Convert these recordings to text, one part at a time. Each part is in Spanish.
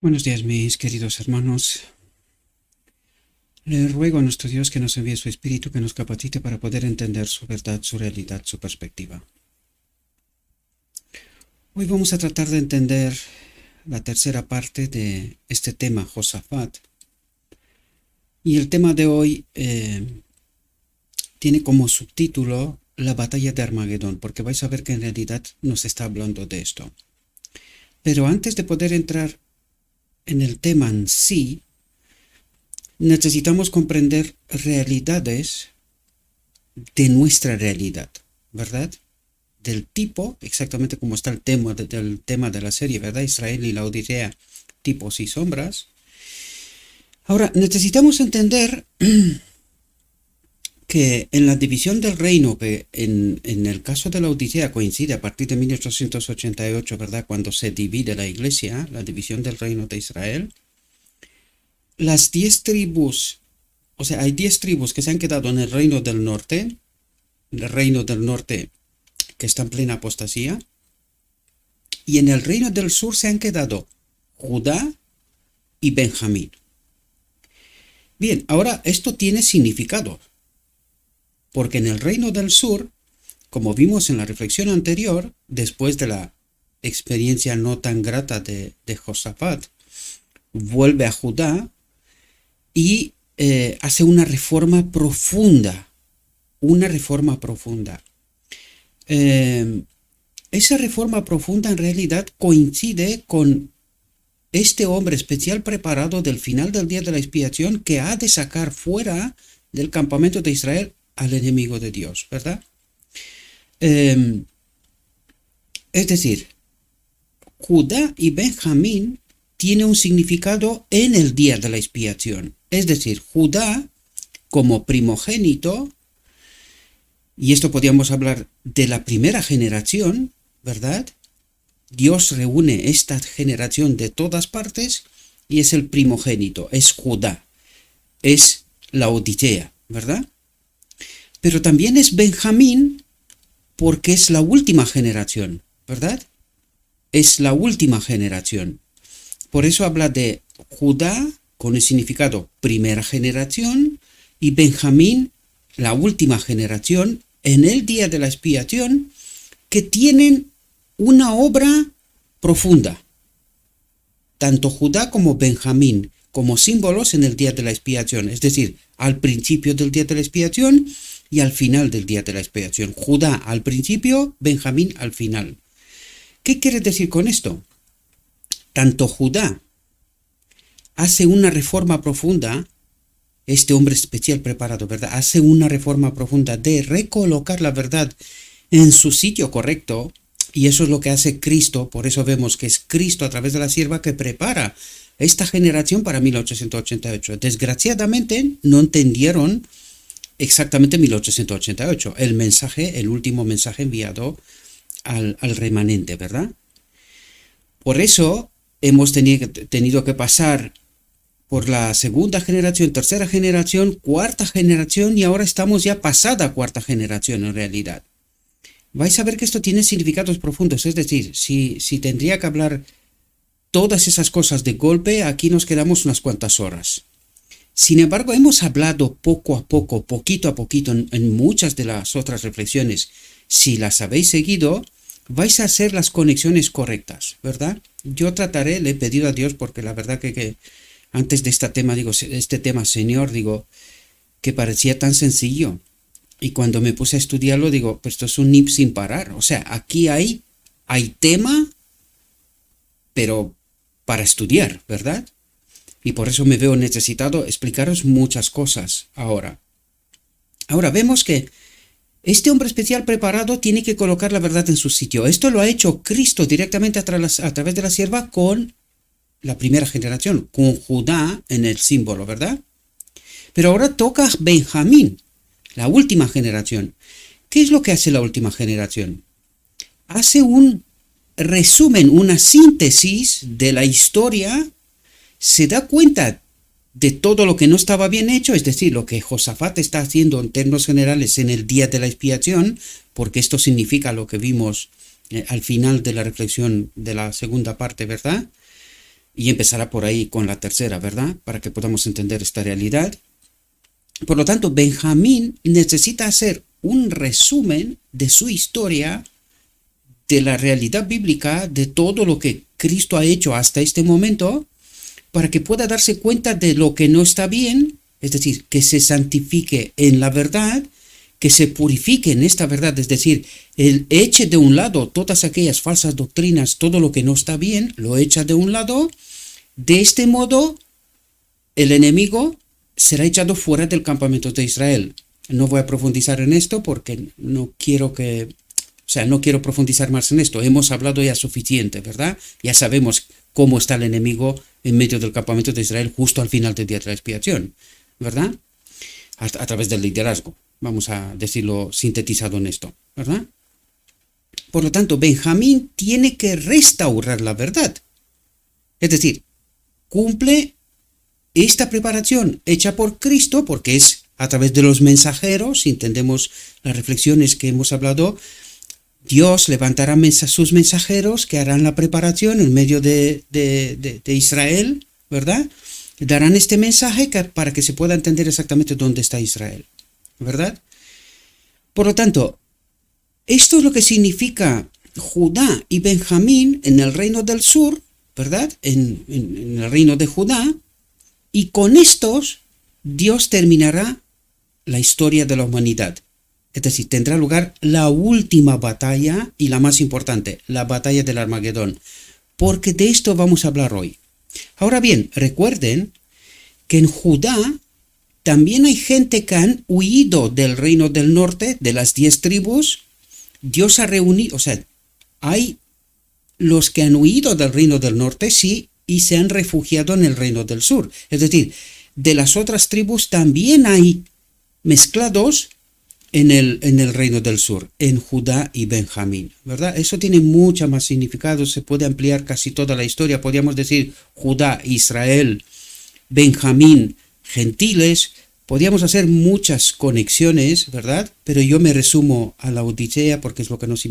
Buenos días, mis queridos hermanos. Le ruego a nuestro Dios que nos envíe su Espíritu, que nos capacite para poder entender su verdad, su realidad, su perspectiva. Hoy vamos a tratar de entender la tercera parte de este tema, Josafat. Y el tema de hoy tiene como subtítulo la batalla de Armagedón, porque vais a ver que en realidad nos está hablando de esto. Pero antes de poder entrar en el tema en sí, necesitamos comprender realidades de nuestra realidad, ¿verdad? Del tipo, exactamente como está el tema del tema de la serie, ¿verdad? Israel y la Odisea, tipos y sombras. Ahora, necesitamos entender que en la división del reino, que en el caso de la Odisea coincide a partir de 1888, ¿verdad? Cuando se divide la iglesia, la división del reino de Israel, las 10 tribus, o sea, hay 10 tribus que se han quedado en el reino del norte que está en plena apostasía, y en el reino del sur se han quedado Judá y Benjamín. Bien, ahora esto tiene significado, porque en el reino del sur, como vimos en la reflexión anterior, después de la experiencia no tan grata de Josafat, vuelve a Judá y hace una reforma profunda, esa reforma profunda en realidad coincide con este hombre especial preparado del final del día de la expiación que ha de sacar fuera del campamento de Israel al enemigo de Dios, ¿verdad? Es decir, Judá y Benjamín tienen un significado en el día de la expiación. Es decir, Judá como primogénito, y esto podríamos hablar de la primera generación, ¿verdad? Dios reúne esta generación de todas partes y es el primogénito, es Judá, es la Odisea, ¿verdad? Pero también es Benjamín porque es la última generación, ¿verdad? Es la última generación. Por eso habla de Judá con el significado primera generación y Benjamín, la última generación, en el día de la expiación, que tienen una obra profunda. Tanto Judá como Benjamín como símbolos en el día de la expiación, es decir, al principio del día de la expiación y al final del día de la expiación. Judá al principio, Benjamín al final. ¿Qué quiere decir con esto? Tanto Judá hace una reforma profunda, este hombre especial preparado, ¿verdad? Hace una reforma profunda de recolocar la verdad en su sitio correcto, y eso es lo que hace Cristo. Por eso vemos que es Cristo a través de la sierva que prepara esta generación para 1888. Desgraciadamente no entendieron exactamente 1888, el mensaje, el último mensaje enviado al remanente, ¿verdad? Por eso hemos tenido que pasar por la segunda generación, tercera generación, cuarta generación, y ahora estamos ya pasada cuarta generación en realidad. Vais a ver que esto tiene significados profundos, es decir, si tendría que hablar todas esas cosas de golpe, aquí nos quedamos unas cuantas horas. Sin embargo, hemos hablado poco a poco, poquito a poquito, en muchas de las otras reflexiones. Si las habéis seguido, vais a hacer las conexiones correctas, ¿verdad? Yo trataré, le he pedido a Dios, porque la verdad que antes de este tema, Señor, que parecía tan sencillo. Y cuando me puse a estudiarlo, pues esto es un nip sin parar. O sea, aquí hay tema, pero para estudiar, ¿verdad? Y por eso me veo necesitado explicaros muchas cosas ahora. Ahora vemos que este hombre especial preparado tiene que colocar la verdad en su sitio. Esto lo ha hecho Cristo directamente a través de la sierva con la primera generación, con Judá en el símbolo, ¿verdad? Pero ahora toca Benjamín, la última generación. ¿Qué es lo que hace la última generación? Hace un resumen, una síntesis de la historia, se da cuenta de todo lo que no estaba bien hecho, es decir, lo que Josafat está haciendo en términos generales en el día de la expiación, porque esto significa lo que vimos al final de la reflexión de la segunda parte, ¿verdad? Y empezará por ahí con la tercera, ¿verdad? Para que podamos entender esta realidad. Por lo tanto, Benjamín necesita hacer un resumen de su historia, de la realidad bíblica, de todo lo que Cristo ha hecho hasta este momento, para que pueda darse cuenta de lo que no está bien, es decir, que se santifique en la verdad, que se purifique en esta verdad, es decir, él eche de un lado todas aquellas falsas doctrinas, todo lo que no está bien, lo echa de un lado. De este modo, el enemigo será echado fuera del campamento de Israel. No voy a profundizar en esto porque no quiero profundizar más en esto. Hemos hablado ya suficiente, ¿verdad? Ya sabemos cómo está el enemigo en medio del campamento de Israel justo al final del día de la expiación, ¿verdad? A través del liderazgo. Vamos a decirlo sintetizado en esto, ¿verdad? Por lo tanto, Benjamín tiene que restaurar la verdad. Es decir, cumple esta preparación hecha por Cristo, porque es a través de los mensajeros, si entendemos las reflexiones que hemos hablado, Dios levantará sus mensajeros que harán la preparación en medio de Israel, ¿verdad? Darán este mensaje para que se pueda entender exactamente dónde está Israel, ¿verdad? Por lo tanto, esto es lo que significa Judá y Benjamín en el reino del sur, ¿verdad? En el reino de Judá, y con estos Dios terminará la historia de la humanidad. Es decir, tendrá lugar la última batalla y la más importante, la batalla del Armagedón, porque de esto vamos a hablar hoy. Ahora bien, recuerden que en Judá también hay gente que han huido del reino del norte, de las 10 tribus. Dios ha reunido, hay los que han huido del reino del norte, sí, y se han refugiado en el reino del sur. Es decir, de las otras tribus también hay mezclados en el reino del sur, en Judá y Benjamín, ¿verdad? Eso tiene mucho más significado, se puede ampliar casi toda la historia. Podríamos decir Judá, Israel, Benjamín, gentiles. Podríamos hacer muchas conexiones, ¿verdad? Pero yo me resumo a la Odisea porque es lo que nos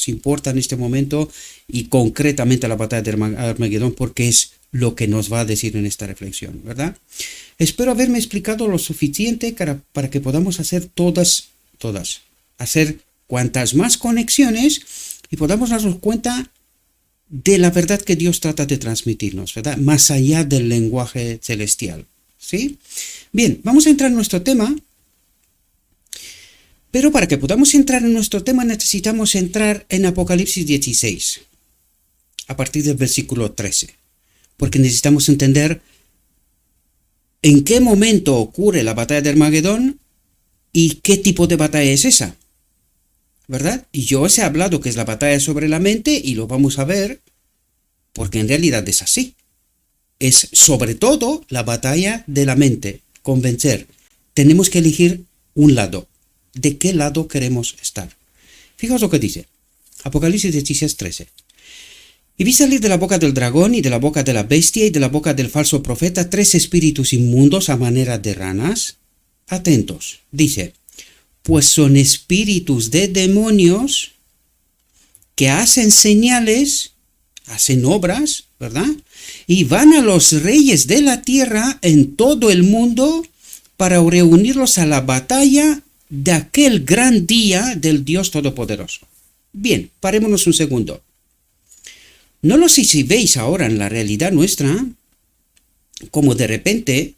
importa en este momento, y concretamente a la batalla de Armagedón porque es lo que nos va a decir en esta reflexión, ¿verdad? Espero haberme explicado lo suficiente para que podamos hacer hacer cuantas más conexiones y podamos darnos cuenta de la verdad que Dios trata de transmitirnos, ¿verdad? Más allá del lenguaje celestial, ¿sí? Bien, vamos a entrar en nuestro tema, pero para que podamos entrar en nuestro tema necesitamos entrar en Apocalipsis 16, a partir del versículo 13, porque necesitamos entender en qué momento ocurre la batalla de Armagedón y qué tipo de batalla es esa, ¿verdad? Y yo os he hablado que es la batalla sobre la mente y lo vamos a ver porque en realidad es así. Es sobre todo la batalla de la mente, convencer. Tenemos que elegir un lado. ¿De qué lado queremos estar? Fijaos lo que dice Apocalipsis 16:13. Y vi salir de la boca del dragón y de la boca de la bestia y de la boca del falso profeta 3 espíritus inmundos a manera de ranas. Atentos, dice, pues son espíritus de demonios que hacen señales, hacen obras, ¿verdad? Y van a los reyes de la tierra en todo el mundo para reunirlos a la batalla de aquel gran día del Dios Todopoderoso. Bien, parémonos un segundo. No lo sé si veis ahora en la realidad nuestra, como de repente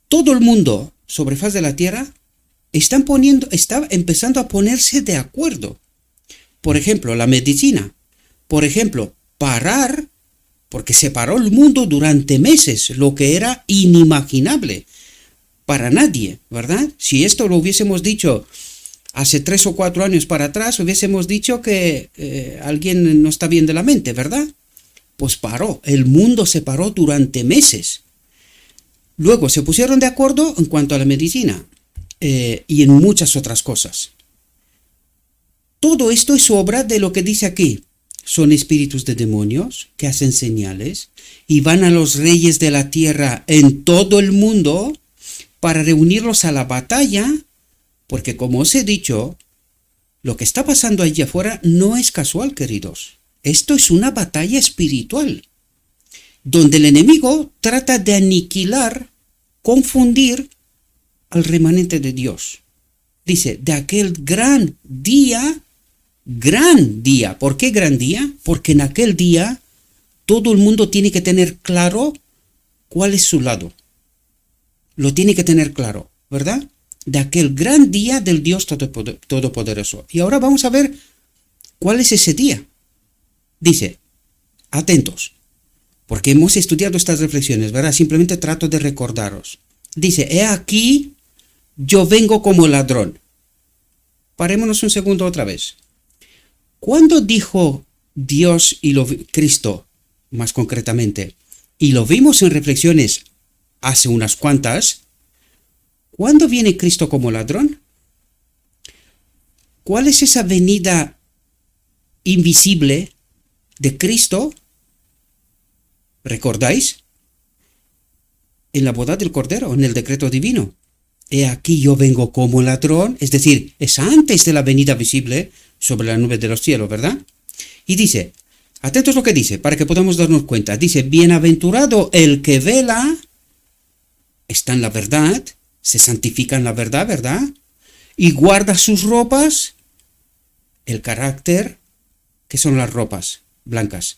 todo el mundo sobre faz de la tierra está empezando a ponerse de acuerdo. Por ejemplo, la medicina. Por ejemplo, parar, porque se paró el mundo durante meses, lo que era inimaginable para nadie, ¿verdad? Si esto lo hubiésemos dicho hace 3 o 4 años para atrás, hubiésemos dicho que alguien no está bien de la mente, ¿verdad? Pues paró, el mundo se paró durante meses. Luego se pusieron de acuerdo en cuanto a la medicina y en muchas otras cosas. Todo esto es obra de lo que dice aquí. Son espíritus de demonios que hacen señales y van a los reyes de la tierra en todo el mundo para reunirlos a la batalla, porque como os he dicho, lo que está pasando allí afuera no es casual, queridos. Esto es una batalla espiritual, donde el enemigo trata de aniquilar, confundir al remanente de Dios. Dice, de aquel gran día. ¿Por qué gran día? Porque en aquel día todo el mundo tiene que tener claro cuál es su lado. Lo tiene que tener claro, ¿verdad? De aquel gran día del Dios Todopoderoso. Y ahora vamos a ver cuál es ese día. Dice, atentos, porque hemos estudiado estas reflexiones, ¿verdad? Simplemente trato de recordaros. Dice, he aquí, yo vengo como ladrón. Parémonos un segundo otra vez. ¿Cuándo dijo Dios y Cristo, más concretamente, y lo vimos en reflexiones hace unas cuantas, ¿cuándo viene Cristo como ladrón? ¿Cuál es esa venida invisible de Cristo? ¿Recordáis? En la boda del Cordero, en el decreto divino. He aquí yo vengo como ladrón, es decir, es antes de la venida visible sobre la nube de los cielos, ¿verdad? Y dice, atentos lo que dice, para que podamos darnos cuenta. Dice, bienaventurado el que vela, está en la verdad, se santifica en la verdad, ¿verdad? Y guarda sus ropas, el carácter, ¿qué son las ropas blancas?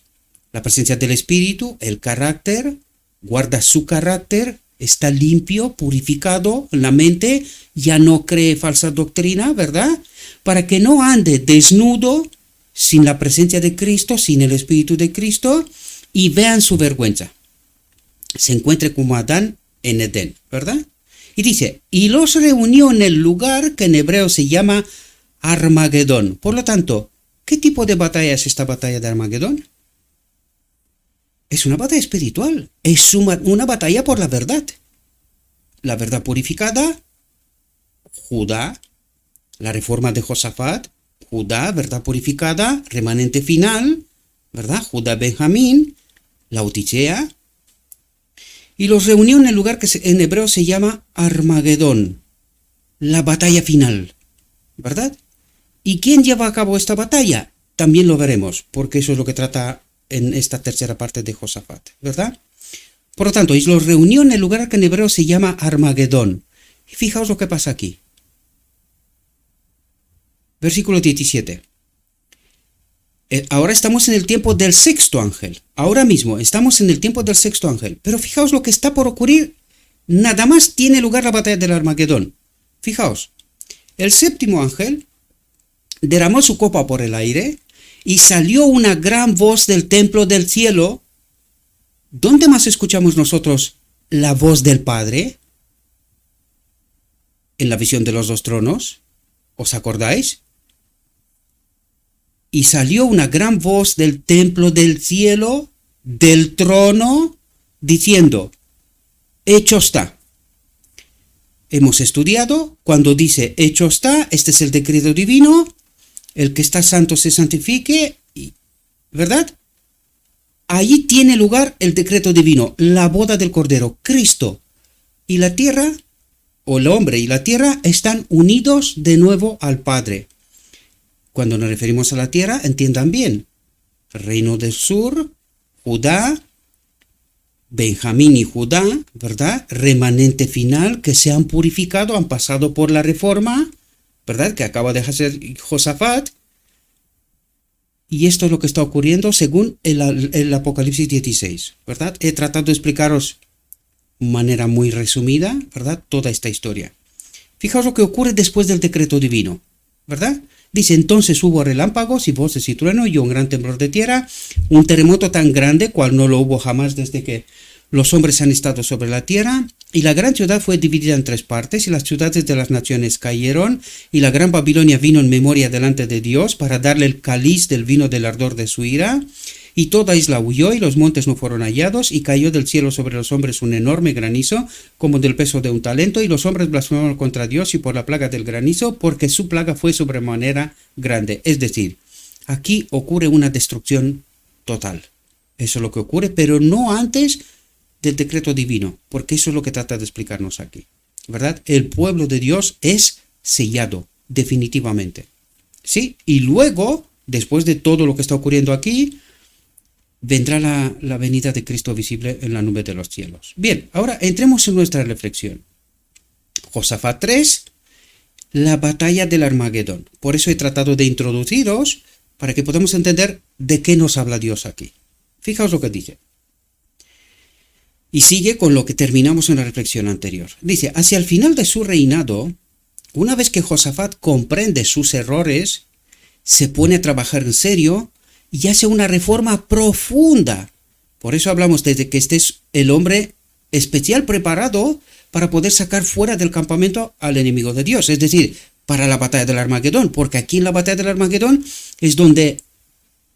La presencia del Espíritu, el carácter, guarda su carácter, está limpio, purificado en la mente, ya no cree falsa doctrina, ¿verdad? Para que no ande desnudo, sin la presencia de Cristo, sin el Espíritu de Cristo, y vean su vergüenza. Se encuentre como Adán en Edén, ¿verdad? Y dice, y los reunió en el lugar que en hebreo se llama Armagedón. Por lo tanto, ¿qué tipo de batalla es esta batalla de Armagedón? Es una batalla espiritual, es una batalla por la verdad. La verdad purificada, Judá, la reforma de Josafat, Judá, verdad purificada, remanente final, ¿verdad? Judá, Benjamín, la Odisea, y los reunió en el lugar que en hebreo se llama Armagedón, la batalla final, ¿verdad? ¿Y quién lleva a cabo esta batalla? También lo veremos, porque eso es lo que trata en esta tercera parte de Josafat, ¿verdad? Por lo tanto, y los reunió en el lugar que en hebreo se llama Armagedón. Y fijaos lo que pasa aquí. Versículo 17. Ahora estamos en el tiempo del sexto ángel. Ahora mismo estamos en el tiempo del sexto ángel. Pero fijaos lo que está por ocurrir. Nada más tiene lugar la batalla del Armagedón. Fijaos. El séptimo ángel derramó su copa por el aire y salió una gran voz del templo del cielo. ¿Dónde más escuchamos nosotros la voz del Padre? En la visión de los dos tronos. ¿Os acordáis? Y salió una gran voz del templo del cielo, del trono, diciendo, hecho está. Hemos estudiado, cuando dice hecho está, este es el decreto divino, el que está santo se santifique, ¿verdad? Allí tiene lugar el decreto divino, la boda del Cordero. Cristo y la tierra, o el hombre y la tierra, están unidos de nuevo al Padre. Cuando nos referimos a la tierra, entiendan bien, reino del sur, Judá, Benjamín y Judá, ¿verdad? Remanente final, que se han purificado, han pasado por la reforma, ¿verdad? Que acaba de hacer Josafat. Y esto es lo que está ocurriendo según el Apocalipsis 16, ¿verdad? He tratado de explicaros de manera muy resumida, ¿verdad? Toda esta historia. Fijaos lo que ocurre después del decreto divino, ¿verdad? Dice, entonces hubo relámpagos y voces y trueno y un gran temblor de tierra, un terremoto tan grande cual no lo hubo jamás desde que los hombres han estado sobre la tierra, y la gran ciudad fue dividida en 3 partes, y las ciudades de las naciones cayeron, y la gran Babilonia vino en memoria delante de Dios para darle el cáliz del vino del ardor de su ira, y toda isla huyó, y los montes no fueron hallados, y cayó del cielo sobre los hombres un enorme granizo, como del peso de un talento, y los hombres blasfemaron contra Dios y por la plaga del granizo, porque su plaga fue sobremanera grande. Es decir, aquí ocurre una destrucción total. Eso es lo que ocurre, pero no antes del decreto divino, porque eso es lo que trata de explicarnos aquí, ¿verdad? El pueblo de Dios es sellado, definitivamente, ¿sí? Y luego después de todo lo que está ocurriendo aquí, vendrá la venida de Cristo visible en la nube de los cielos. Bien, ahora entremos en nuestra reflexión. Josafat 3, la batalla del Armagedón. Por eso he tratado de introduciros para que podamos entender de qué nos habla Dios aquí. Fijaos lo que dice. Y sigue con lo que terminamos en la reflexión anterior. Dice, hacia el final de su reinado, una vez que Josafat comprende sus errores, se pone a trabajar en serio y hace una reforma profunda. Por eso hablamos de que este es el hombre especial preparado para poder sacar fuera del campamento al enemigo de Dios, es decir, para la batalla del Armagedón, porque aquí en la batalla del Armagedón es donde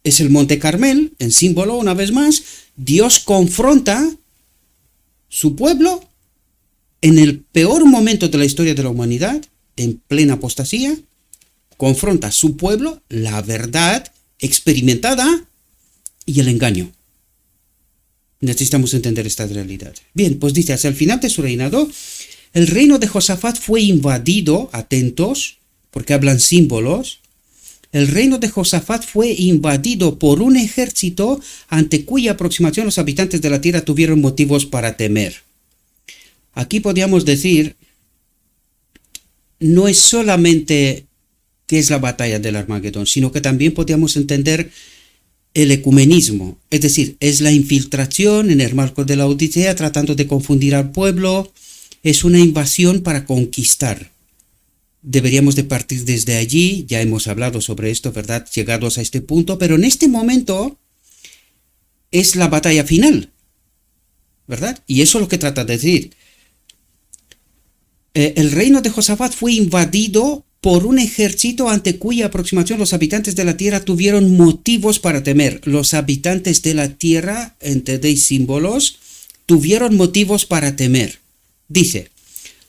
es el Monte Carmel, en símbolo, una vez más, Dios confronta su pueblo en el peor momento de la historia de la humanidad, en plena apostasía, confronta a su pueblo, la verdad experimentada y el engaño. Necesitamos entender esta realidad. Bien, pues dice, hacia el final de su reinado, el reino de Josafat fue invadido, atentos, porque hablan símbolos, el reino de Josafat fue invadido por un ejército ante cuya aproximación los habitantes de la tierra tuvieron motivos para temer. Aquí podríamos decir, no es solamente que es la batalla del Armagedón, sino que también podríamos entender el ecumenismo, es decir, es la infiltración en el marco de la Odisea tratando de confundir al pueblo, es una invasión para conquistar. Deberíamos de partir desde allí, ya hemos hablado sobre esto, ¿verdad? Llegados a este punto, pero en este momento es la batalla final, ¿verdad? Y eso es lo que trata de decir. El reino de Josafat fue invadido por un ejército ante cuya aproximación los habitantes de la tierra tuvieron motivos para temer. Los habitantes de la tierra, ¿entendéis símbolos? Tuvieron motivos para temer. Dice,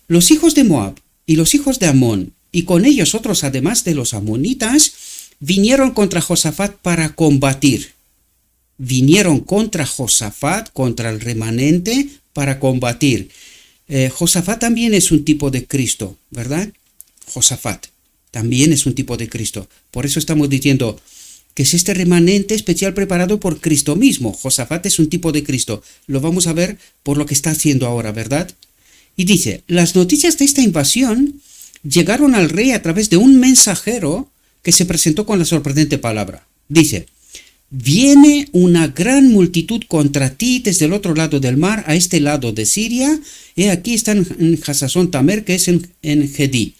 los hijos de Moab y los hijos de Amón, y con ellos otros además de los amonitas, vinieron contra Josafat para combatir. Vinieron contra Josafat, contra el remanente, para combatir. Josafat también es un tipo de Cristo, ¿verdad? Josafat también es un tipo de Cristo. Por eso estamos diciendo que es este remanente especial preparado por Cristo mismo. Josafat es un tipo de Cristo. Lo vamos a ver por lo que está haciendo ahora, ¿verdad? Y dice, las noticias de esta invasión llegaron al rey a través de un mensajero que se presentó con la sorprendente palabra. Dice, viene una gran multitud contra ti desde el otro lado del mar, a este lado de Siria. Aquí están en Hasazón Tamer, que es en Gedí.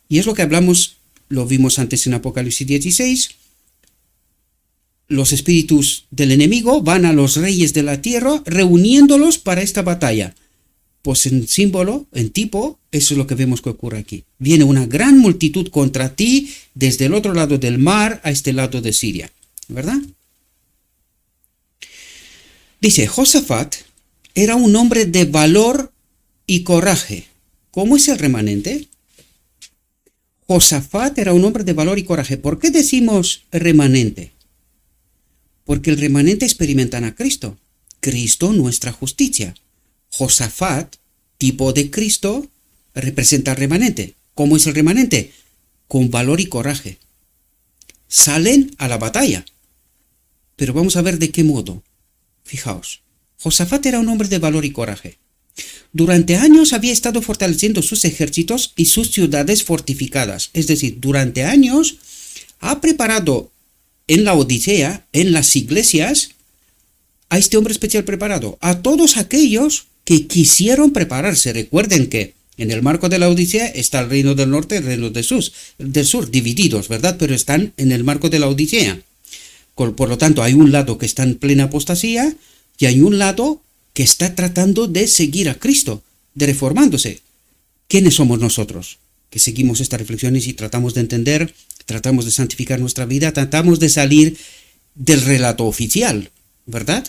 Y es lo que hablamos, lo vimos antes en Apocalipsis 16. Los espíritus del enemigo van a los reyes de la tierra reuniéndolos para esta batalla. Pues en símbolo, en tipo, eso es lo que vemos que ocurre aquí. Viene una gran multitud contra ti desde el otro lado del mar a este lado de Siria. ¿Verdad? Dice, Josafat era un hombre de valor y coraje. ¿Cómo es el remanente? Josafat era un hombre de valor y coraje. ¿Por qué decimos remanente? Porque el remanente experimentan a Cristo. Cristo, nuestra justicia. Josafat, tipo de Cristo, representa al remanente. ¿Cómo es el remanente? Con valor y coraje. Salen a la batalla. Pero vamos a ver de qué modo. Fijaos, Josafat era un hombre de valor y coraje. Durante años había estado fortaleciendo sus ejércitos y sus ciudades fortificadas. Es decir, durante años ha preparado en la Odisea, en las iglesias, a este hombre especial preparado, a todos aquellos que quisieron prepararse. Recuerden que en el marco de la Odisea está el reino del norte y el reino del sur, divididos, ¿verdad? Pero están en el marco de la Odisea. Por lo tanto, hay un lado que está en plena apostasía y hay un lado que está tratando de seguir a Cristo, de reformándose. ¿Quiénes somos nosotros? Que seguimos estas reflexiones y tratamos de entender, tratamos de santificar nuestra vida, tratamos de salir del relato oficial, ¿verdad?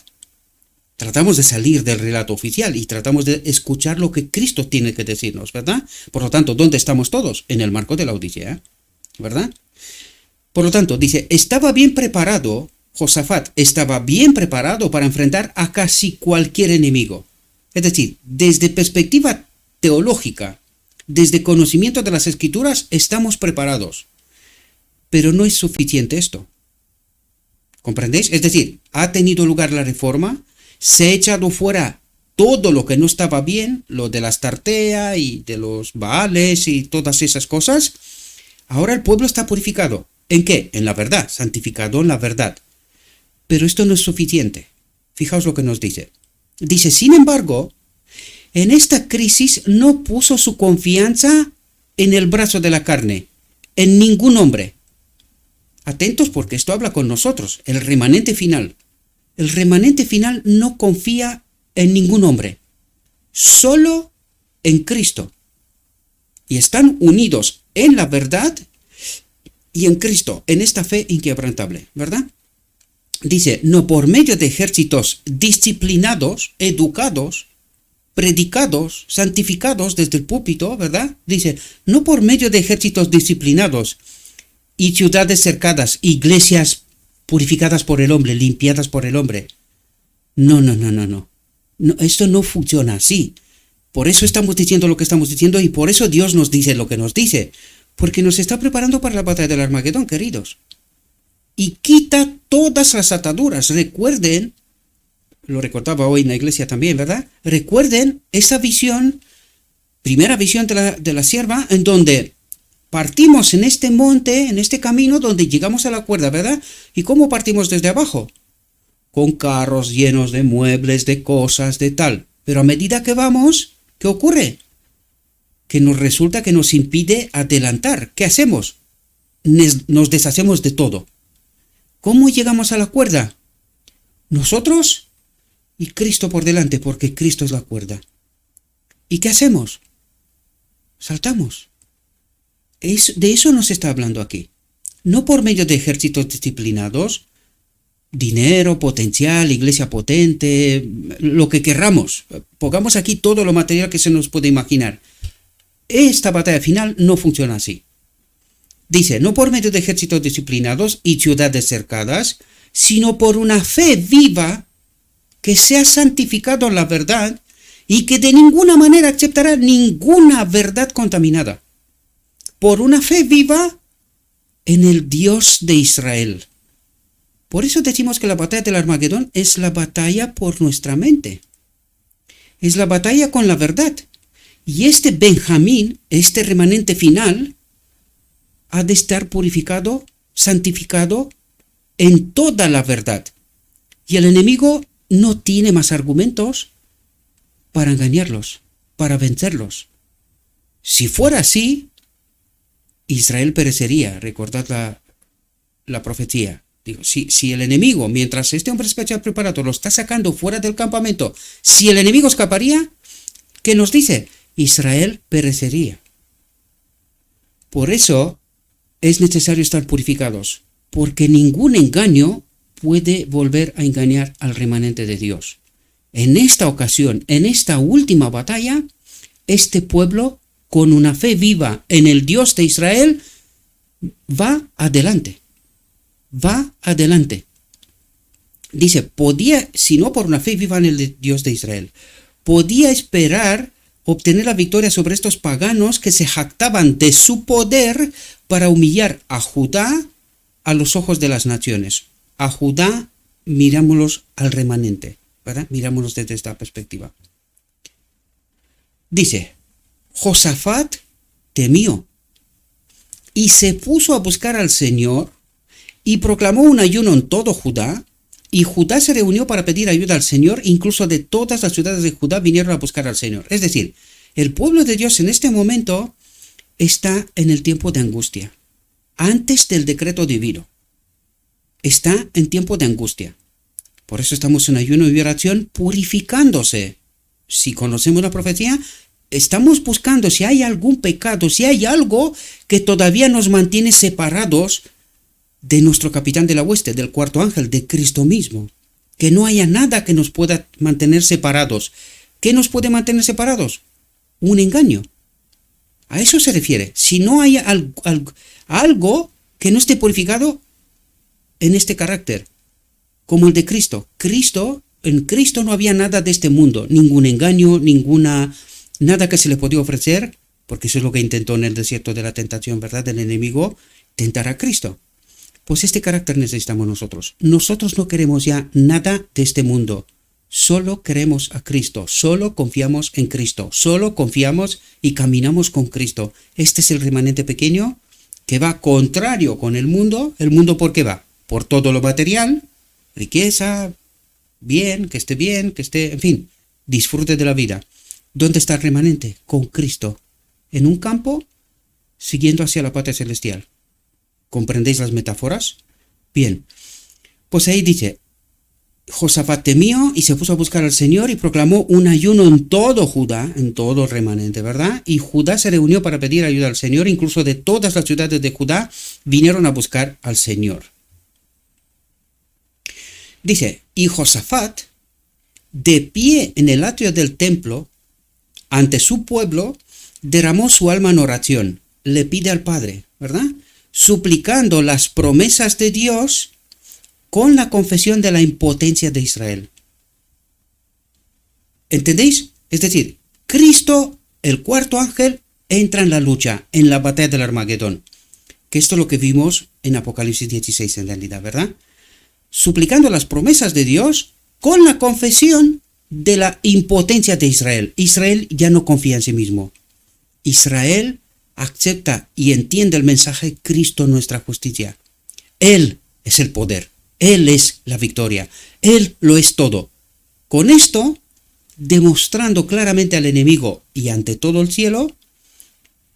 Tratamos de salir del relato oficial y tratamos de escuchar lo que Cristo tiene que decirnos, ¿verdad? Por lo tanto, ¿dónde estamos todos? En el marco de la Odisea, ¿verdad? Por lo tanto, dice, estaba bien preparado, Josafat estaba bien preparado para enfrentar a casi cualquier enemigo. Es decir, desde perspectiva teológica, desde conocimiento de las Escrituras, estamos preparados. Pero no es suficiente esto. ¿Comprendéis? Es decir, ha tenido lugar la reforma, se ha echado fuera todo lo que no estaba bien, lo de las tartea y de los baales y todas esas cosas. Ahora el pueblo está purificado. ¿En qué? En la verdad, santificado en la verdad. Pero esto no es suficiente. Fijaos lo que nos dice. Dice, sin embargo, en esta crisis no puso su confianza en el brazo de la carne, en ningún hombre. Atentos porque esto habla con nosotros, el remanente final. El remanente final no confía en ningún hombre, solo en Cristo. Y están unidos en la verdad y en Cristo, en esta fe inquebrantable, ¿verdad? Dice, no por medio de ejércitos disciplinados, educados, predicados, santificados desde el púlpito, ¿verdad? Dice, no por medio de ejércitos disciplinados y ciudades cercadas, iglesias purificadas por el hombre, limpiadas por el hombre. No. No, esto no funciona así. Por eso estamos diciendo lo que estamos diciendo y por eso Dios nos dice lo que nos dice. Porque nos está preparando para la batalla del Armagedón, queridos. Y quita todas las ataduras. Recuerden, lo recordaba hoy en la iglesia también, ¿verdad? Recuerden esa visión, primera visión de la sierva, en donde partimos en este monte, en este camino, donde llegamos a la cuerda, ¿verdad? ¿Y cómo partimos desde abajo? Con carros llenos de muebles, de cosas, de tal. Pero a medida que vamos, ¿qué ocurre? Que nos resulta que nos impide adelantar. ¿Qué hacemos? Nos deshacemos de todo. ¿Cómo llegamos a la cuerda? Nosotros y Cristo por delante, porque Cristo es la cuerda. ¿Y qué hacemos? Saltamos. De eso nos está hablando aquí. No por medio de ejércitos disciplinados, dinero, potencial, iglesia potente, lo que querramos. Pongamos aquí todo lo material que se nos puede imaginar. Esta batalla final no funciona así. Dice, no por medio de ejércitos disciplinados y ciudades cercadas, sino por una fe viva que sea santificado en la verdad y que de ninguna manera aceptará ninguna verdad contaminada. Por una fe viva en el Dios de Israel. Por eso decimos que la batalla del Armagedón es la batalla por nuestra mente. Es la batalla con la verdad. Y este Benjamín, este remanente final, ha de estar purificado, santificado en toda la verdad. Y el enemigo no tiene más argumentos para engañarlos, para vencerlos. Si fuera así, Israel perecería. Recordad la profecía. Digo, si el enemigo, mientras este hombre especial preparado lo está sacando fuera del campamento, si el enemigo escaparía, ¿qué nos dice? Israel perecería. Por eso es necesario estar purificados, porque ningún engaño puede volver a engañar al remanente de Dios. En esta ocasión, en esta última batalla, este pueblo, con una fe viva en el Dios de Israel, va adelante. Va adelante. Dice, podía, si no por una fe viva en el Dios de Israel, podía esperar obtener la victoria sobre estos paganos que se jactaban de su poder para humillar a Judá a los ojos de las naciones. A Judá mirámoslos al remanente, ¿verdad? Mirámoslos desde esta perspectiva. Dice, Josafat temió y se puso a buscar al Señor y proclamó un ayuno en todo Judá, y Judá se reunió para pedir ayuda al Señor, incluso de todas las ciudades de Judá vinieron a buscar al Señor. Es decir, el pueblo de Dios en este momento está en el tiempo de angustia, antes del decreto divino. Está en tiempo de angustia. Por eso estamos en ayuno y oración purificándose. Si conocemos la profecía, estamos buscando si hay algún pecado, si hay algo que todavía nos mantiene separados de nuestro capitán de la hueste, del cuarto ángel, de Cristo mismo. Que no haya nada que nos pueda mantener separados. ¿Qué nos puede mantener separados? Un engaño. A eso se refiere. Si no hay algo que no esté purificado en este carácter, como el de Cristo. En Cristo no había nada de este mundo, ningún engaño, nada que se le podía ofrecer, porque eso es lo que intentó en el desierto de la tentación, ¿verdad? El enemigo tentar a Cristo. Pues este carácter necesitamos nosotros. Nosotros no queremos ya nada de este mundo. Solo queremos a Cristo, solo confiamos en Cristo, solo confiamos y caminamos con Cristo. Este es el remanente pequeño que va contrario con el mundo. ¿El mundo por qué va? Por todo lo material, riqueza, bien, que esté, en fin, disfrute de la vida. ¿Dónde está el remanente? Con Cristo. En un campo, siguiendo hacia la patria celestial. ¿Comprendéis las metáforas? Bien, pues ahí dice, Josafat temió y se puso a buscar al Señor y proclamó un ayuno en todo Judá, en todo el remanente, ¿verdad? Y Judá se reunió para pedir ayuda al Señor, incluso de todas las ciudades de Judá vinieron a buscar al Señor. Dice, y Josafat, de pie en el atrio del templo, ante su pueblo, derramó su alma en oración, le pide al Padre, ¿verdad? Suplicando las promesas de Dios con la confesión de la impotencia de Israel. ¿Entendéis? Es decir, Cristo, el cuarto ángel, entra en la lucha, en la batalla del Armagedón. Que esto es lo que vimos en Apocalipsis 16 en realidad, ¿verdad? Suplicando las promesas de Dios con la confesión de la impotencia de Israel. Israel ya no confía en sí mismo. Israel acepta y entiende el mensaje: Cristo nuestra justicia. Él es el poder, Él es la victoria, Él lo es todo. Con esto, demostrando claramente al enemigo y ante todo el cielo,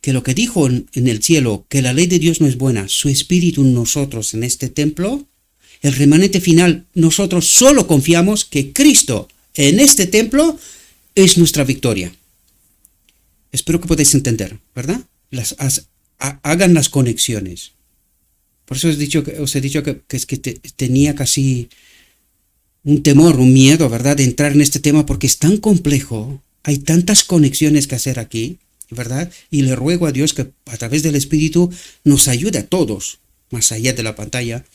que lo que dijo en el cielo, que la ley de Dios no es buena, su espíritu en nosotros en este templo, el remanente final, nosotros solo confiamos que Cristo en este templo es nuestra victoria. Espero que podáis entender, ¿verdad? Hagan las conexiones. Por eso os he dicho que tenía casi un temor, un miedo, ¿verdad?, de entrar en este tema porque es tan complejo, hay tantas conexiones que hacer aquí, ¿verdad? Y le ruego a Dios que a través del Espíritu nos ayude a todos, más allá de la pantalla,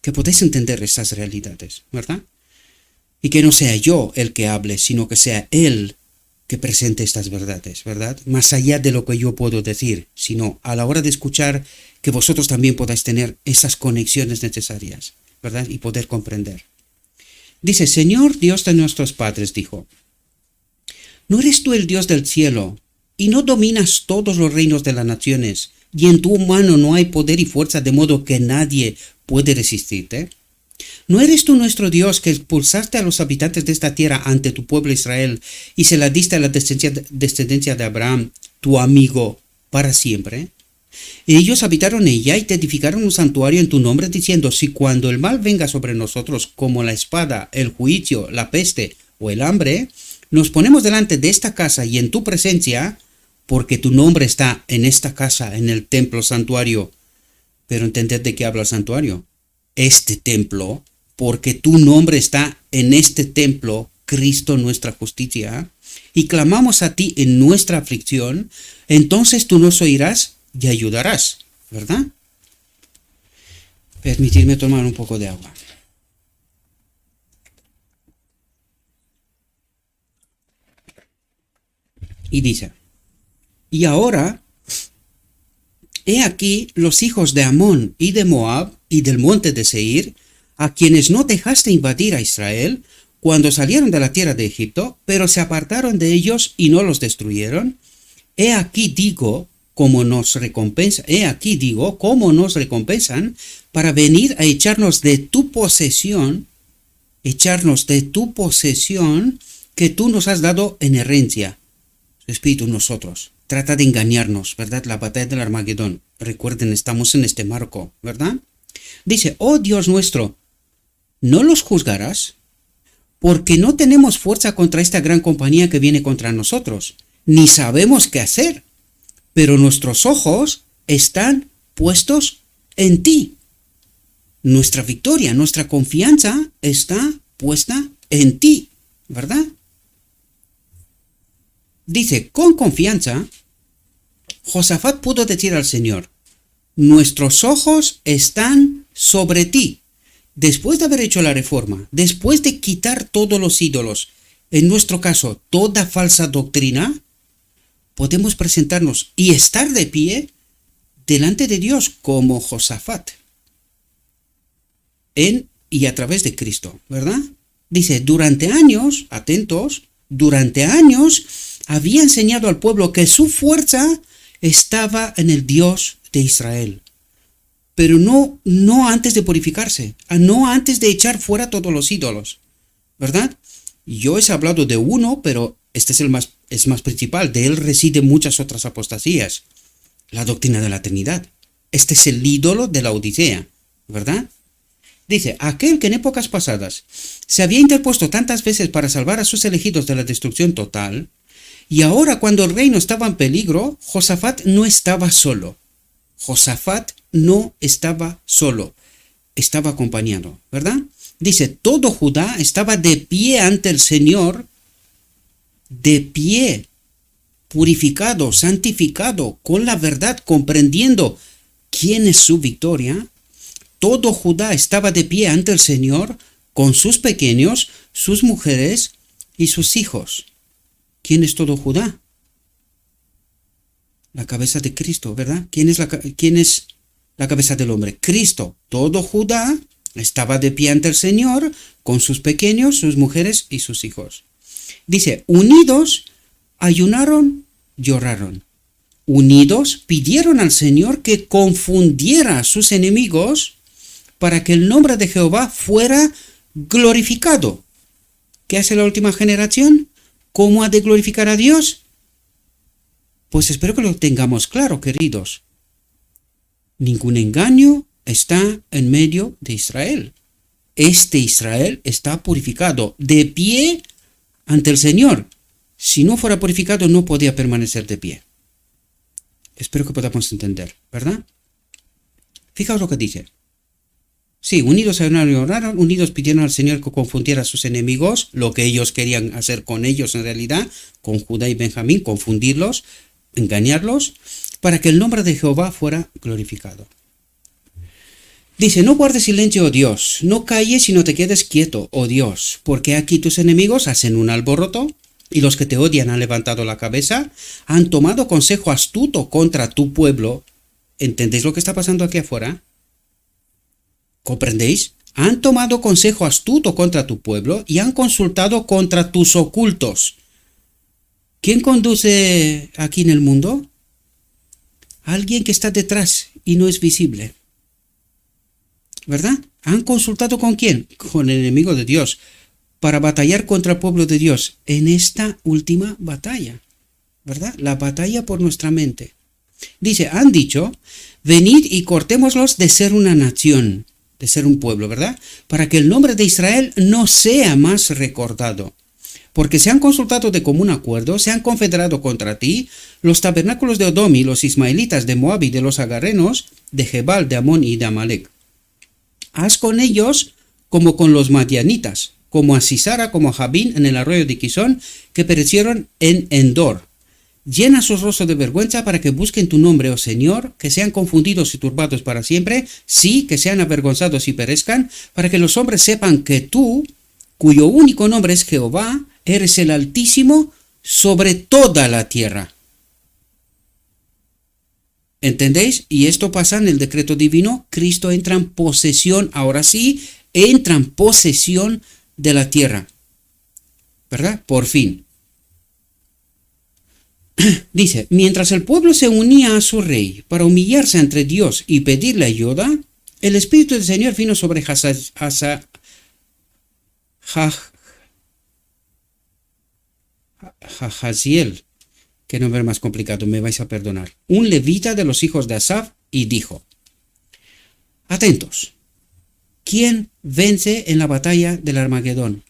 que podáis entender estas realidades, ¿verdad? Y que no sea yo el que hable, sino que sea Él que presente estas verdades, ¿verdad? Más allá de lo que yo puedo decir, sino a la hora de escuchar, que vosotros también podáis tener esas conexiones necesarias, ¿verdad? Y poder comprender. Dice, Señor Dios de nuestros padres, dijo, ¿no eres tú el Dios del cielo y no dominas todos los reinos de las naciones y en tu mano no hay poder y fuerza de modo que nadie puede resistirte? ¿No eres tú nuestro Dios que expulsaste a los habitantes de esta tierra ante tu pueblo Israel y se la diste a la descendencia de Abraham, tu amigo, para siempre? Ellos habitaron ella y te edificaron un santuario en tu nombre, diciendo, si cuando el mal venga sobre nosotros como la espada, el juicio, la peste o el hambre, nos ponemos delante de esta casa y en tu presencia, porque tu nombre está en esta casa, en el templo santuario. Pero entended de qué habla el santuario. Este templo, porque tu nombre está en este templo, Cristo nuestra justicia, y clamamos a ti en nuestra aflicción, entonces tú nos oirás y ayudarás, ¿verdad? Permitidme tomar un poco de agua. Y dice, y ahora, he aquí los hijos de Amón y de Moab y del monte de Seir, a quienes no dejaste invadir a Israel cuando salieron de la tierra de Egipto, pero se apartaron de ellos y no los destruyeron. He aquí digo, cómo nos recompensan para venir a echarnos de tu posesión que tú nos has dado en herencia. Su espíritu en nosotros. Trata de engañarnos, ¿verdad? La batalla del Armagedón. Recuerden, estamos en este marco, ¿verdad? Dice, oh Dios nuestro, ¿no los juzgarás? Porque no tenemos fuerza contra esta gran compañía que viene contra nosotros, ni sabemos qué hacer, pero nuestros ojos están puestos en ti. Nuestra victoria, nuestra confianza está puesta en ti, ¿verdad? Dice, con confianza, Josafat pudo decir al Señor, nuestros ojos están sobre ti. Después de haber hecho la reforma, después de quitar todos los ídolos, en nuestro caso, toda falsa doctrina, podemos presentarnos y estar de pie delante de Dios como Josafat. en y a través de Cristo, ¿verdad? Dice, durante años, atentos, durante años había enseñado al pueblo que su fuerza estaba en el Dios de Israel. Pero no antes de purificarse, no antes de echar fuera todos los ídolos, ¿verdad? Yo he hablado de uno, pero este es más principal. De él residen muchas otras apostasías. La doctrina de la Trinidad. Este es el ídolo de la Odisea, ¿verdad? Dice, aquel que en épocas pasadas se había interpuesto tantas veces para salvar a sus elegidos de la destrucción total, y ahora cuando el reino estaba en peligro, Josafat no estaba solo. Josafat no estaba solo, estaba acompañado, ¿verdad? Dice, todo Judá estaba de pie ante el Señor, de pie, purificado, santificado, con la verdad, comprendiendo quién es su victoria. Todo Judá estaba de pie ante el Señor, con sus pequeños, sus mujeres y sus hijos. ¿Quién es todo Judá? La cabeza de Cristo, ¿verdad? ¿Quién es la cabeza del hombre? Cristo. Todo Judá estaba de pie ante el Señor, con sus pequeños, sus mujeres y sus hijos. Dice, unidos, ayunaron, lloraron. Unidos, pidieron al Señor que confundiera a sus enemigos para que el nombre de Jehová fuera glorificado. ¿Qué hace la última generación? ¿Cómo ha de glorificar a Dios? Pues espero que lo tengamos claro, queridos. Ningún engaño está en medio de Israel. Este Israel está purificado, de pie ante el Señor. Si no fuera purificado, no podía permanecer de pie. Espero que podamos entender, ¿verdad? Fijaos lo que dice. Sí, unidos ayunaron y oraron, unidos pidieron al Señor que confundiera a sus enemigos, lo que ellos querían hacer con ellos en realidad, con Judá y Benjamín, confundirlos, engañarlos, para que el nombre de Jehová fuera glorificado. Dice, no guardes silencio, oh Dios, no calles y no te quedes quieto, oh Dios, porque aquí tus enemigos hacen un alboroto, y los que te odian han levantado la cabeza, han tomado consejo astuto contra tu pueblo. ¿Entendéis lo que está pasando aquí afuera? ¿Comprendéis? Han tomado consejo astuto contra tu pueblo y han consultado contra tus ocultos. ¿Quién conduce aquí en el mundo? Alguien que está detrás y no es visible. ¿Verdad? ¿Han consultado con quién? Con el enemigo de Dios, para batallar contra el pueblo de Dios en esta última batalla. ¿Verdad? La batalla por nuestra mente. Dice, han dicho, venid y cortémoslos de ser una nación, de ser un pueblo, ¿verdad? Para que el nombre de Israel no sea más recordado. Porque se han consultado de común acuerdo, se han confederado contra ti, los tabernáculos de Odomi, los ismaelitas de Moab y de los agarenos, de Jebal, de Amón y de Amalek. Haz con ellos como con los madianitas, como a Sisara, como a Jabín en el arroyo de Quisón, que perecieron en Endor. Llena sus rostros de vergüenza para que busquen tu nombre, oh Señor, que sean confundidos y turbados para siempre, sí, que sean avergonzados y perezcan, para que los hombres sepan que tú, cuyo único nombre es Jehová, eres el Altísimo sobre toda la tierra. ¿Entendéis? Y esto pasa en el decreto divino. Cristo entra en posesión, ahora sí, entra en posesión de la tierra. ¿Verdad? Por fin. Dice, mientras el pueblo se unía a su rey para humillarse ante Dios y pedirle ayuda, el Espíritu del Señor vino sobre Jahaziel, qué nombre más complicado, me vais a perdonar, un levita de los hijos de Asaf, y dijo, atentos, ¿quién vence en la batalla del Armagedón?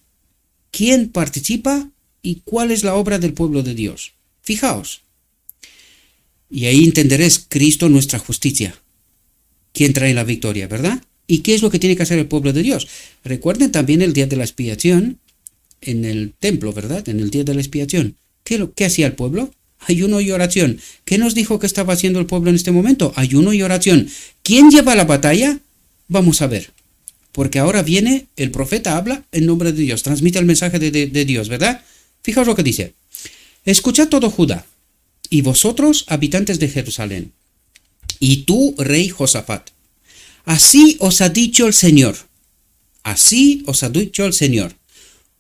¿Quién participa y cuál es la obra del pueblo de Dios? Fijaos. Y ahí entenderéis Cristo nuestra justicia. ¿Quién trae la victoria, verdad? ¿Y qué es lo que tiene que hacer el pueblo de Dios? Recuerden también el día de la expiación en el templo, ¿verdad? En el día de la expiación. ¿Qué hacía el pueblo? Ayuno y oración. ¿Qué nos dijo que estaba haciendo el pueblo en este momento? Ayuno y oración. ¿Quién lleva la batalla? Vamos a ver. Porque ahora viene, el profeta habla en nombre de Dios, transmite el mensaje de Dios, ¿verdad? Fijaos lo que dice. Escuchad todo Judá, y vosotros, habitantes de Jerusalén, y tú, rey Josafat. Así os ha dicho el Señor. Así os ha dicho el Señor.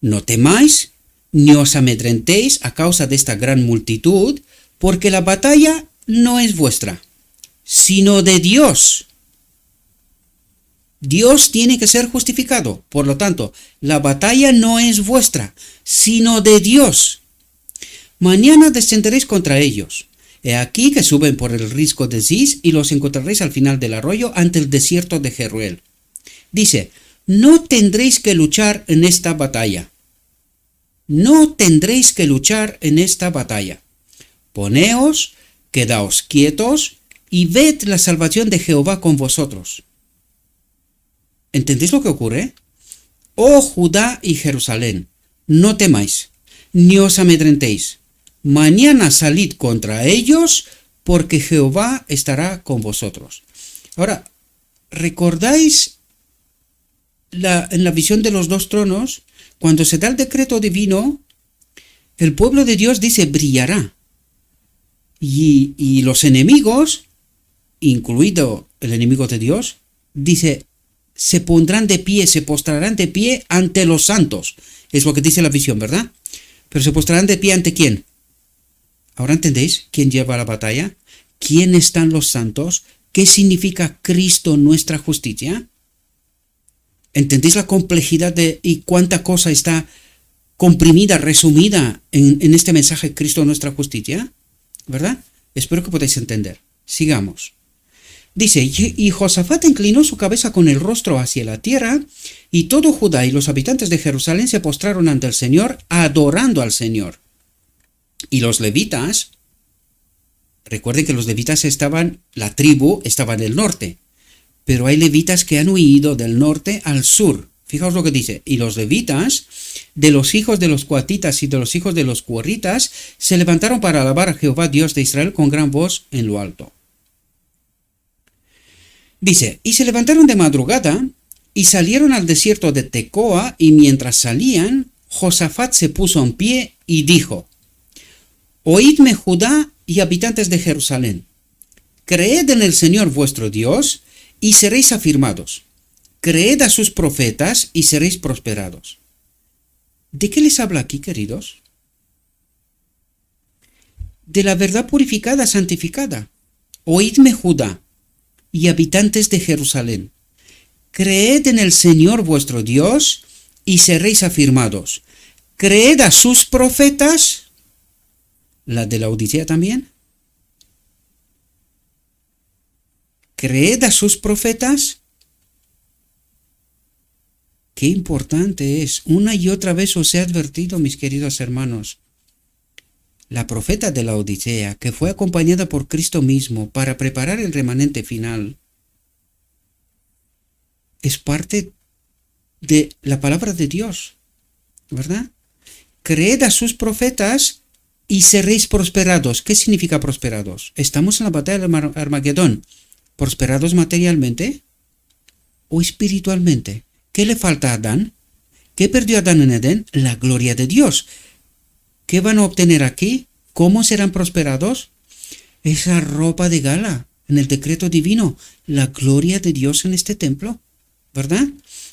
No temáis, ni os amedrentéis a causa de esta gran multitud, porque la batalla no es vuestra, sino de Dios. Dios tiene que ser justificado. Por lo tanto, la batalla no es vuestra, sino de Dios. Mañana descenderéis contra ellos. He aquí que suben por el risco de Ziz y los encontraréis al final del arroyo ante el desierto de Jeruel. Dice, no tendréis que luchar en esta batalla. No tendréis que luchar en esta batalla. Poneos, quedaos quietos y ved la salvación de Jehová con vosotros. ¿Entendéis lo que ocurre? Oh Judá y Jerusalén, no temáis, ni os amedrentéis. Mañana salid contra ellos, porque Jehová estará con vosotros. Ahora, ¿recordáis en la visión de los dos tronos? Cuando se da el decreto divino, el pueblo de Dios dice brillará. Y los enemigos, incluido el enemigo de Dios, dice se pondrán de pie, se postrarán de pie ante los santos. Es lo que dice la visión, ¿verdad? Pero se postrarán de pie ante ¿quién? ¿Ahora entendéis quién lleva la batalla? ¿Quién están los santos? ¿Qué significa Cristo nuestra justicia? ¿Entendéis la complejidad y cuánta cosa está comprimida, resumida en este mensaje Cristo nuestra justicia? ¿Verdad? Espero que podáis entender. Sigamos. Dice, y Josafat inclinó su cabeza con el rostro hacia la tierra, y todo Judá y los habitantes de Jerusalén se postraron ante el Señor, adorando al Señor. Y los levitas, recuerden que los levitas la tribu estaba en el norte, pero hay levitas que han huido del norte al sur. Fijaos lo que dice, y los levitas, de los hijos de los coatitas y de los hijos de los cuoritas, se levantaron para alabar a Jehová Dios de Israel con gran voz en lo alto. Dice, y se levantaron de madrugada y salieron al desierto de Tecoa, y mientras salían, Josafat se puso en pie y dijo, oídme Judá y habitantes de Jerusalén, creed en el Señor vuestro Dios y seréis afirmados, creed a sus profetas y seréis prosperados. ¿De qué les habla aquí, queridos? De la verdad purificada, santificada. Oídme Judá y habitantes de Jerusalén, creed en el Señor vuestro Dios y seréis afirmados. Creed a sus profetas, la de la Odisea también. Creed a sus profetas. Qué importante es. Una y otra vez os he advertido, mis queridos hermanos. La profeta de la Odisea, que fue acompañada por Cristo mismo para preparar el remanente final, es parte de la palabra de Dios, ¿verdad? Creed a sus profetas y seréis prosperados. ¿Qué significa prosperados? Estamos en la batalla de Armagedón. ¿Prosperados materialmente o espiritualmente? ¿Qué le falta a Adán? ¿Qué perdió Adán en Edén? La gloria de Dios. ¿Qué van a obtener aquí? ¿Cómo serán prosperados? Esa ropa de gala en el decreto divino, la gloria de Dios en este templo, ¿verdad?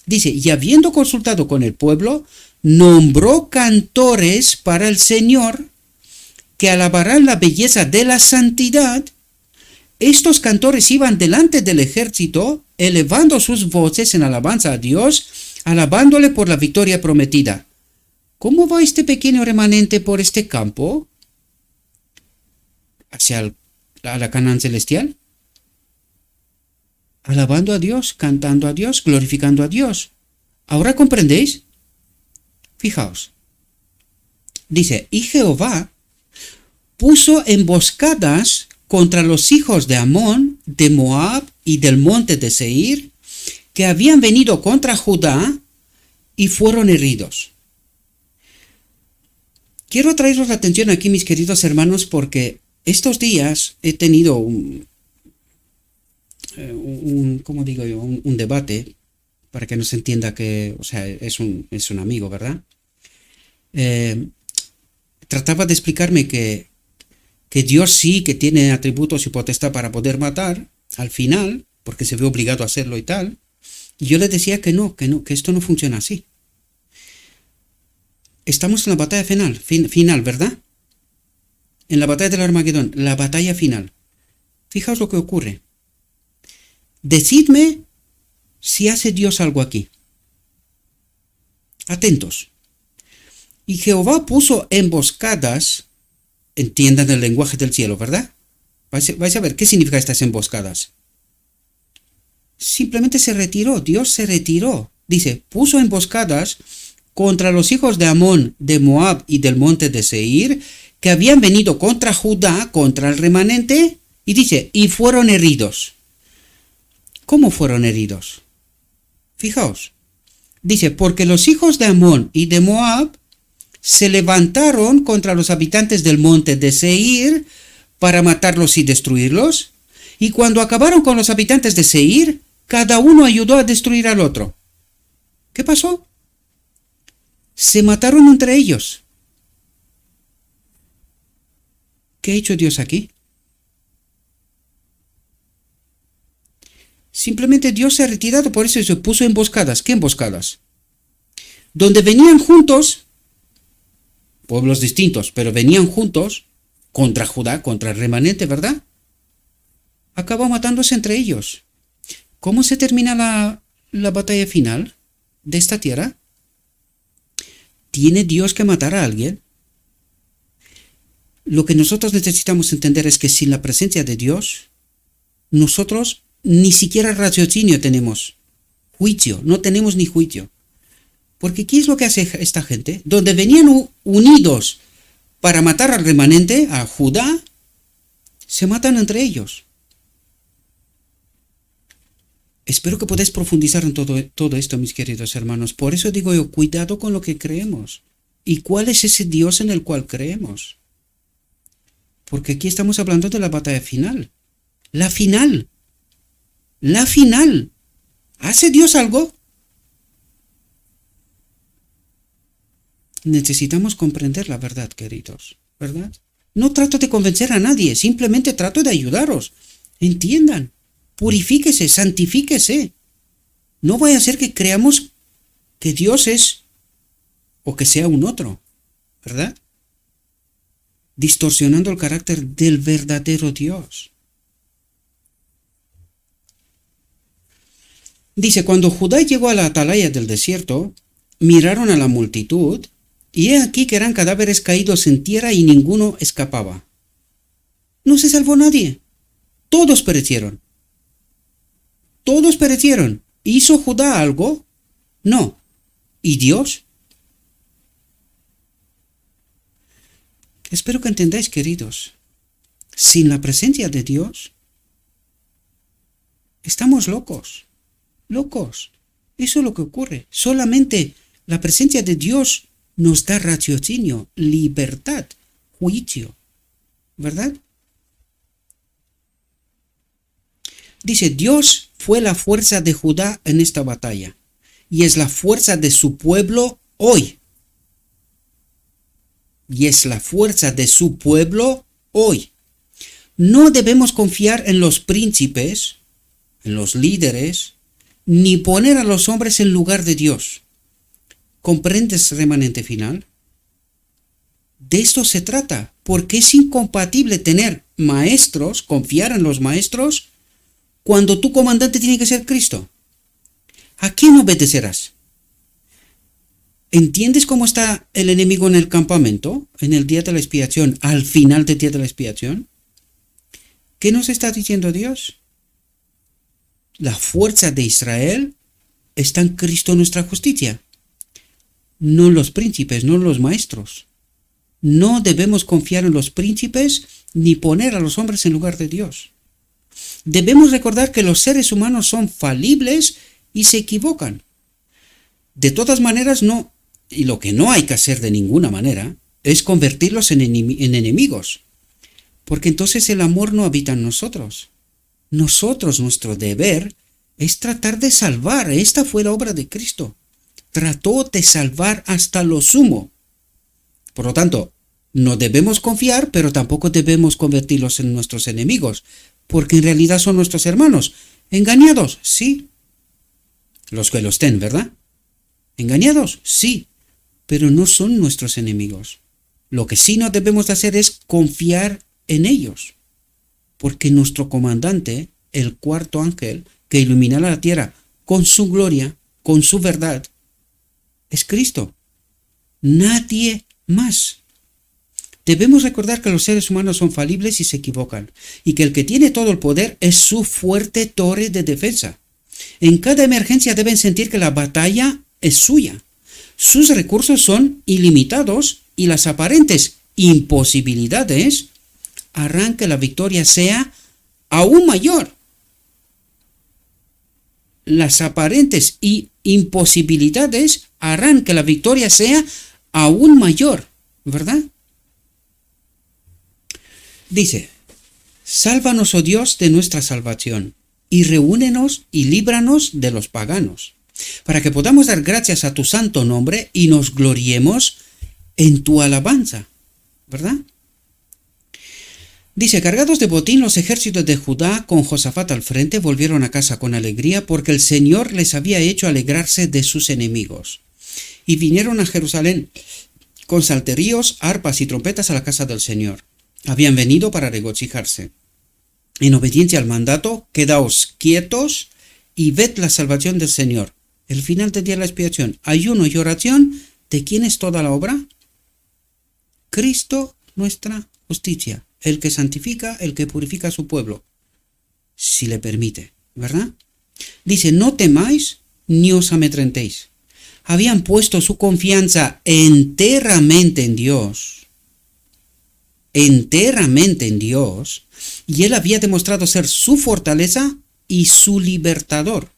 Dice, y habiendo consultado con el pueblo, nombró cantores para el Señor que alabarán la belleza de la santidad. Estos cantores iban delante del ejército, elevando sus voces en alabanza a Dios, alabándole por la victoria prometida. ¿Cómo va este pequeño remanente por este campo? ¿Hacia la Canaán celestial? Alabando a Dios, cantando a Dios, glorificando a Dios. ¿Ahora comprendéis? Fijaos. Dice, y Jehová puso emboscadas contra los hijos de Amón, de Moab y del monte de Seir, que habían venido contra Judá y fueron heridos. Quiero traeros la atención aquí, mis queridos hermanos, porque estos días he tenido un debate, para que no se entienda que, o sea, es un amigo, ¿verdad? Trataba de explicarme que Dios sí que tiene atributos y potestad para poder matar al final, porque se ve obligado a hacerlo y tal, Y yo les decía que no, que esto no funciona así. Estamos en la batalla final, ¿verdad? En la batalla del Armagedón, la batalla final. Fijaos lo que ocurre. Decidme si hace Dios algo aquí. Atentos. Y Jehová puso emboscadas, entiendan el lenguaje del cielo, ¿verdad? Vais a ver qué significa estas emboscadas. Simplemente se retiró, Dios se retiró. Dice, puso emboscadas contra los hijos de Amón, de Moab y del monte de Seir, que habían venido contra Judá, contra el remanente, y dice, y fueron heridos. ¿Cómo fueron heridos? Fijaos. Dice, porque los hijos de Amón y de Moab se levantaron contra los habitantes del monte de Seir para matarlos y destruirlos, y cuando acabaron con los habitantes de Seir, cada uno ayudó a destruir al otro. ¿Qué pasó? Se mataron entre ellos. ¿Qué ha hecho Dios aquí? Simplemente Dios se ha retirado, por eso se puso emboscadas. ¿Qué emboscadas? Donde venían juntos, pueblos distintos, pero venían juntos contra Judá, contra el remanente, ¿verdad? Acabó matándose entre ellos. ¿Cómo se termina la batalla final de esta tierra? ¿Tiene Dios que matar a alguien? Lo que nosotros necesitamos entender es que sin la presencia de Dios, nosotros ni siquiera raciocinio tenemos. Juicio, no tenemos ni juicio. Porque ¿qué es lo que hace esta gente? Donde venían unidos para matar al remanente, a Judá, se matan entre ellos. Espero que podáis profundizar en todo esto, mis queridos hermanos. Por eso digo yo, cuidado con lo que creemos. ¿Y cuál es ese Dios en el cual creemos? Porque aquí estamos hablando de la batalla final. La final. La final. ¿Hace Dios algo? Necesitamos comprender la verdad, queridos, ¿verdad? No trato de convencer a nadie, simplemente trato de ayudaros. Entiendan. Purifíquese, santifíquese. No vaya a ser que creamos que Dios es o que sea un otro, ¿verdad? Distorsionando el carácter del verdadero Dios. Dice, cuando Judá llegó a la atalaya del desierto, miraron a la multitud, y he aquí que eran cadáveres caídos en tierra y ninguno escapaba. No se salvó nadie. Todos perecieron. Todos perecieron. ¿Hizo Judá algo? No. ¿Y Dios? Espero que entendáis, queridos. Sin la presencia de Dios, estamos locos. Locos. Eso es lo que ocurre. Solamente la presencia de Dios nos da raciocinio, libertad, juicio. ¿Verdad? Dice, Dios fue la fuerza de Judá en esta batalla y es la fuerza de su pueblo hoy. Y es la fuerza de su pueblo hoy. No debemos confiar en los príncipes, en los líderes, ni poner a los hombres en lugar de Dios. ¿Comprendes, remanente final? De esto se trata, porque es incompatible tener maestros, confiar en los maestros, cuando tu comandante tiene que ser Cristo. ¿A quién obedecerás? ¿Entiendes cómo está el enemigo en el campamento, en el día de la expiación, al final del día de la expiación? ¿Qué nos está diciendo Dios? La fuerza de Israel está en Cristo nuestra justicia, no en los príncipes, no en los maestros. No debemos confiar en los príncipes ni poner a los hombres en lugar de Dios. Debemos recordar que los seres humanos son falibles y se equivocan. De todas maneras, no, y lo que no hay que hacer de ninguna manera es convertirlos en enemigos, porque entonces el amor no habita en nosotros. Nuestro deber es tratar de salvar. Esta fue la obra de Cristo. Trató de salvar hasta lo sumo. Por lo tanto, no debemos confiar, pero tampoco debemos convertirlos en nuestros enemigos, porque en realidad son nuestros hermanos. ¿Engañados? Sí. Los que lo estén, ¿verdad? ¿Engañados? Sí, pero no son nuestros enemigos. Lo que sí no debemos de hacer es confiar en ellos, porque nuestro comandante, el cuarto ángel, que iluminará la tierra con su gloria, con su verdad, es Cristo. Nadie más. Debemos recordar que los seres humanos son falibles y se equivocan, y que el que tiene todo el poder es su fuerte torre de defensa. En cada emergencia deben sentir que la batalla es suya. Sus recursos son ilimitados y las aparentes imposibilidades harán que la victoria sea aún mayor. Las aparentes imposibilidades harán que la victoria sea aún mayor, ¿verdad? Dice, sálvanos, oh Dios, de nuestra salvación, y reúnenos y líbranos de los paganos, para que podamos dar gracias a tu santo nombre y nos gloriemos en tu alabanza, ¿verdad? Dice, cargados de botín, los ejércitos de Judá, con Josafat al frente, volvieron a casa con alegría, porque el Señor les había hecho alegrarse de sus enemigos. Y vinieron a Jerusalén con salterios, arpas y trompetas a la casa del Señor. Habían venido para regocijarse. En obediencia al mandato, quedaos quietos y ved la salvación del Señor. El final del día de la expiación, ayuno y oración. ¿De quién es toda la obra? Cristo, nuestra justicia, el que santifica, el que purifica a su pueblo, si le permite, ¿verdad? Dice, no temáis ni os amedrentéis. Habían puesto su confianza enteramente en Dios, y Él había demostrado ser su fortaleza y su libertador.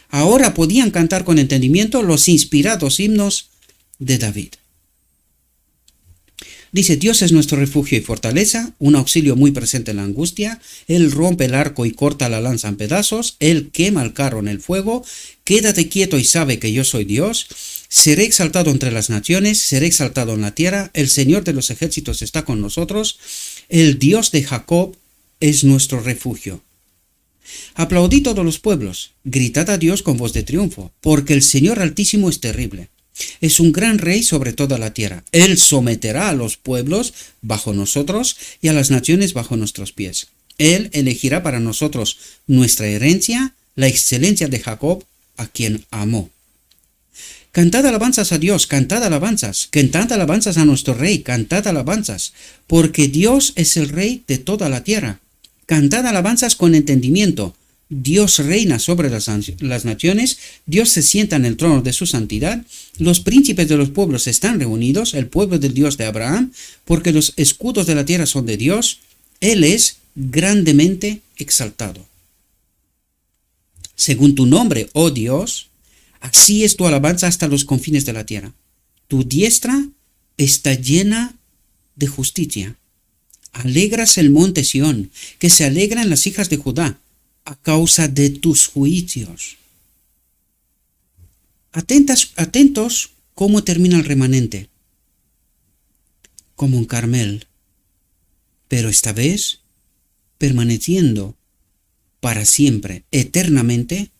Ahora podían cantar con entendimiento los inspirados himnos de David. Dice, Dios es nuestro refugio y fortaleza, un auxilio muy presente en la angustia. Él rompe el arco y corta la lanza en pedazos. Él quema el carro en el fuego. Quédate quieto y sabe que yo soy Dios. Seré exaltado entre las naciones, seré exaltado en la tierra. El Señor de los ejércitos está con nosotros. El Dios de Jacob es nuestro refugio. Aplaudid todos los pueblos, gritad a Dios con voz de triunfo, porque el Señor Altísimo es terrible. Es un gran rey sobre toda la tierra. Él someterá a los pueblos bajo nosotros y a las naciones bajo nuestros pies. Él elegirá para nosotros nuestra herencia, la excelencia de Jacob, a quien amó. Cantad alabanzas a Dios, cantad alabanzas a nuestro rey, cantad alabanzas, porque Dios es el rey de toda la tierra. Cantad alabanzas con entendimiento. Dios reina sobre las naciones, Dios se sienta en el trono de su santidad, los príncipes de los pueblos están reunidos, el pueblo del Dios de Abraham, porque los escudos de la tierra son de Dios, Él es grandemente exaltado. Según tu nombre, oh Dios, así es tu alabanza hasta los confines de la tierra. Tu diestra está llena de justicia. Alegras el monte Sión, que se alegran las hijas de Judá, a causa de tus juicios. Atentos cómo termina el remanente. Como un Carmel, pero esta vez permaneciendo para siempre, eternamente,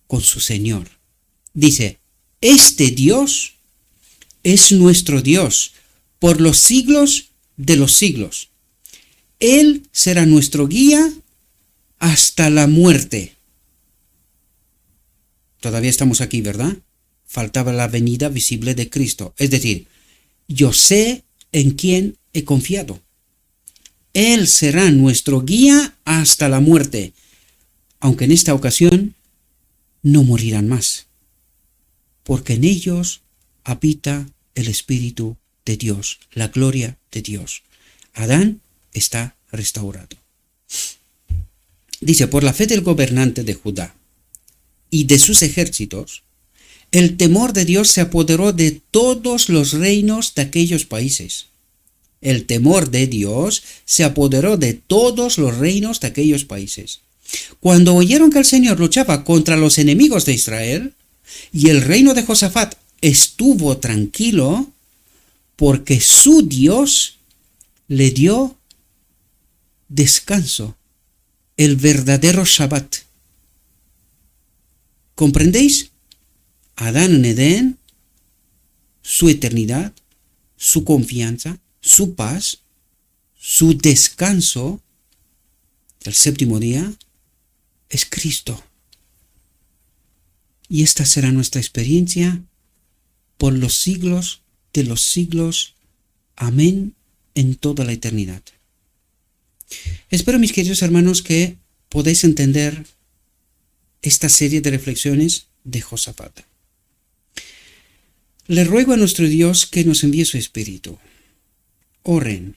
con su Señor. Dice, este Dios es nuestro Dios por los siglos de los siglos. Él será nuestro guía hasta la muerte. Todavía estamos aquí, ¿verdad? Faltaba la venida visible de Cristo. Es decir, yo sé en quién he confiado. Él será nuestro guía hasta la muerte, aunque en esta ocasión no morirán más, porque en ellos habita el Espíritu de Dios, la gloria de Dios. Adán está restaurado. Dice, por la fe del gobernante de Judá y de sus ejércitos, el temor de Dios se apoderó de todos los reinos de aquellos países. El temor de Dios se apoderó de todos los reinos de aquellos países. Cuando oyeron que el Señor luchaba contra los enemigos de Israel, y el reino de Josafat estuvo tranquilo, porque su Dios le dio descanso, el verdadero Shabbat. ¿Comprendéis? Adán en Edén, su eternidad, su confianza, su paz, su descanso, el séptimo día, es Cristo. Y esta será nuestra experiencia por los siglos de los siglos. Amén, en toda la eternidad. Espero, mis queridos hermanos, que podáis entender esta serie de reflexiones de Josafat. Le ruego a nuestro Dios que nos envíe su Espíritu. Oren,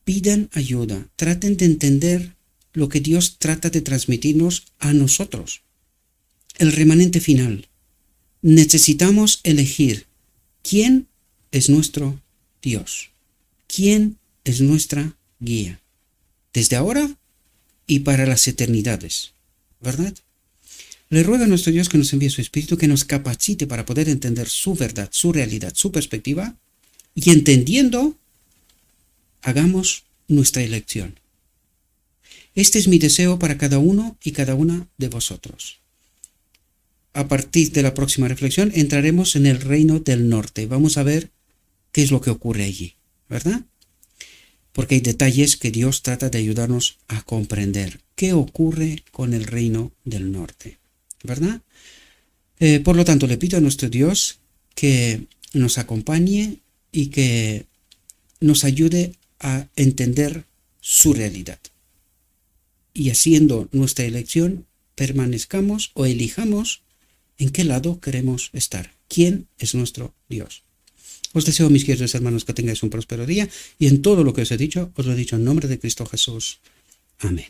pidan ayuda, traten de entender lo que Dios trata de transmitirnos a nosotros. El remanente final. Necesitamos elegir quién es nuestro Dios, quién es nuestra guía, desde ahora y para las eternidades, ¿verdad? Le ruego a nuestro Dios que nos envíe su Espíritu, que nos capacite para poder entender su verdad, su realidad, su perspectiva, y entendiendo, hagamos nuestra elección. Este es mi deseo para cada uno y cada una de vosotros. A partir de la próxima reflexión entraremos en el reino del norte. Vamos a ver qué es lo que ocurre allí, ¿verdad? Porque hay detalles que Dios trata de ayudarnos a comprender. ¿Qué ocurre con el reino del norte? ¿Verdad? Por lo tanto, le pido a nuestro Dios que nos acompañe y que nos ayude a entender su realidad. Y haciendo nuestra elección, permanezcamos o elijamos en qué lado queremos estar. ¿Quién es nuestro Dios? Os deseo, mis queridos hermanos, que tengáis un próspero día, y en todo lo que os he dicho, os lo he dicho en nombre de Cristo Jesús. Amén.